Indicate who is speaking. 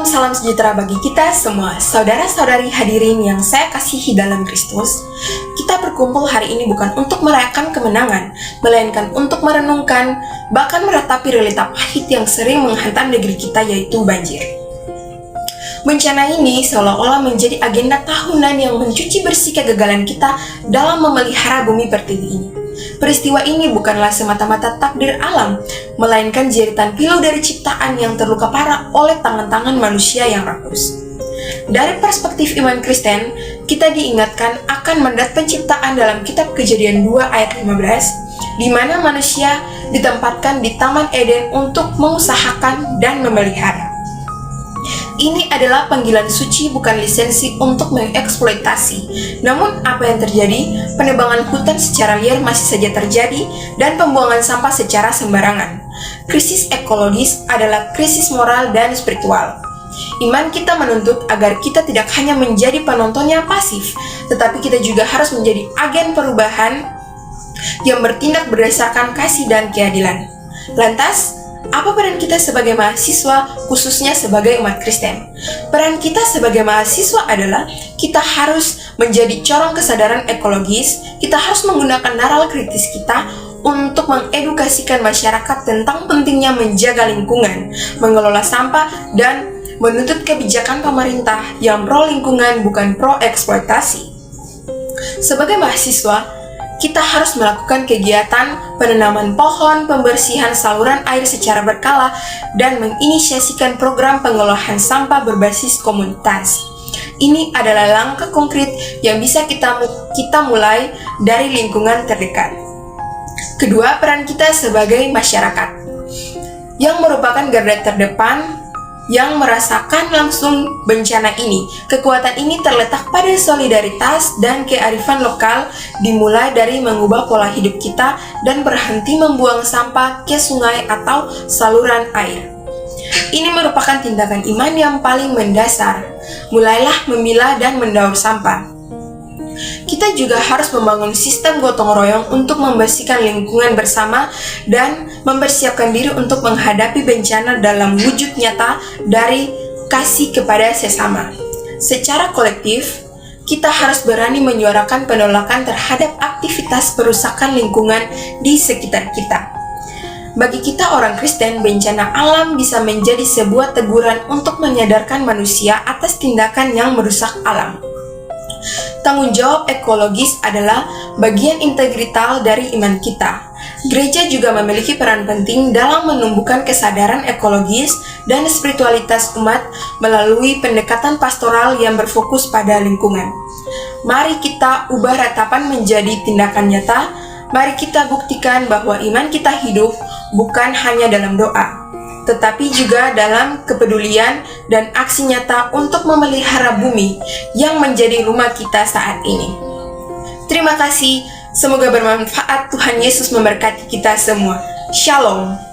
Speaker 1: salam sejahtera bagi kita semua, saudara-saudari hadirin yang saya kasihi dalam Kristus. Kita berkumpul hari ini bukan untuk merayakan kemenangan, melainkan untuk merenungkan, bahkan meratapi realita pahit yang sering menghantam negeri kita, yaitu banjir. Bencana ini seolah-olah menjadi agenda tahunan yang mencuci bersih kegagalan kita dalam memelihara bumi pertiwi ini. Peristiwa ini bukanlah semata-mata takdir alam, melainkan jeritan pilu dari ciptaan yang terluka parah oleh tangan-tangan manusia yang rakus. Dari perspektif iman Kristen, kita diingatkan akan mandat penciptaan dalam kitab Kejadian 2 ayat 15, di mana manusia ditempatkan di Taman Eden untuk mengusahakan dan memelihara. Ini adalah panggilan suci, bukan lisensi untuk mengeksploitasi. Namun apa yang terjadi? Penebangan hutan secara liar masih saja terjadi dan pembuangan sampah secara sembarangan. Krisis ekologis adalah krisis moral dan spiritual. Iman kita menuntut agar kita tidak hanya menjadi penonton yang pasif, tetapi kita juga harus menjadi agen perubahan yang bertindak berdasarkan kasih dan keadilan. Lantas, apa peran kita sebagai mahasiswa, khususnya sebagai umat Kristen? Peran kita sebagai mahasiswa adalah kita harus menjadi corong kesadaran ekologis, kita harus menggunakan nalar kritis kita untuk mengedukasikan masyarakat tentang pentingnya menjaga lingkungan, mengelola sampah, dan menuntut kebijakan pemerintah yang pro lingkungan bukan pro eksploitasi. Sebagai mahasiswa, kita harus melakukan kegiatan penanaman pohon, pembersihan saluran air secara berkala, dan menginisiasikan program pengolahan sampah berbasis komunitas. Ini adalah langkah konkret yang bisa kita mulai dari lingkungan terdekat. Kedua, peran kita sebagai masyarakat, yang merupakan garda terdepan yang merasakan langsung bencana ini. Kekuatan ini terletak pada solidaritas dan kearifan lokal, dimulai dari mengubah pola hidup kita dan berhenti membuang sampah ke sungai atau saluran air. Ini merupakan tindakan iman yang paling mendasar. Mulailah memilah dan mendaur sampah. Kita juga harus membangun sistem gotong royong untuk membersihkan lingkungan bersama dan mempersiapkan diri untuk menghadapi bencana dalam wujud nyata dari kasih kepada sesama. Secara kolektif, kita harus berani menyuarakan penolakan terhadap aktivitas perusakan lingkungan di sekitar kita. Bagi kita orang Kristen, bencana alam bisa menjadi sebuah teguran untuk menyadarkan manusia atas tindakan yang merusak alam. Tanggung jawab ekologis adalah bagian integrital dari iman kita. Gereja juga memiliki peran penting dalam menumbuhkan kesadaran ekologis dan spiritualitas umat melalui pendekatan pastoral yang berfokus pada lingkungan. Mari kita ubah ratapan menjadi tindakan nyata. Mari kita buktikan bahwa iman kita hidup bukan hanya dalam doa, tetapi juga dalam kepedulian dan aksi nyata untuk memelihara bumi yang menjadi rumah kita saat ini. Terima kasih, semoga bermanfaat. Tuhan Yesus memberkati kita semua. Shalom.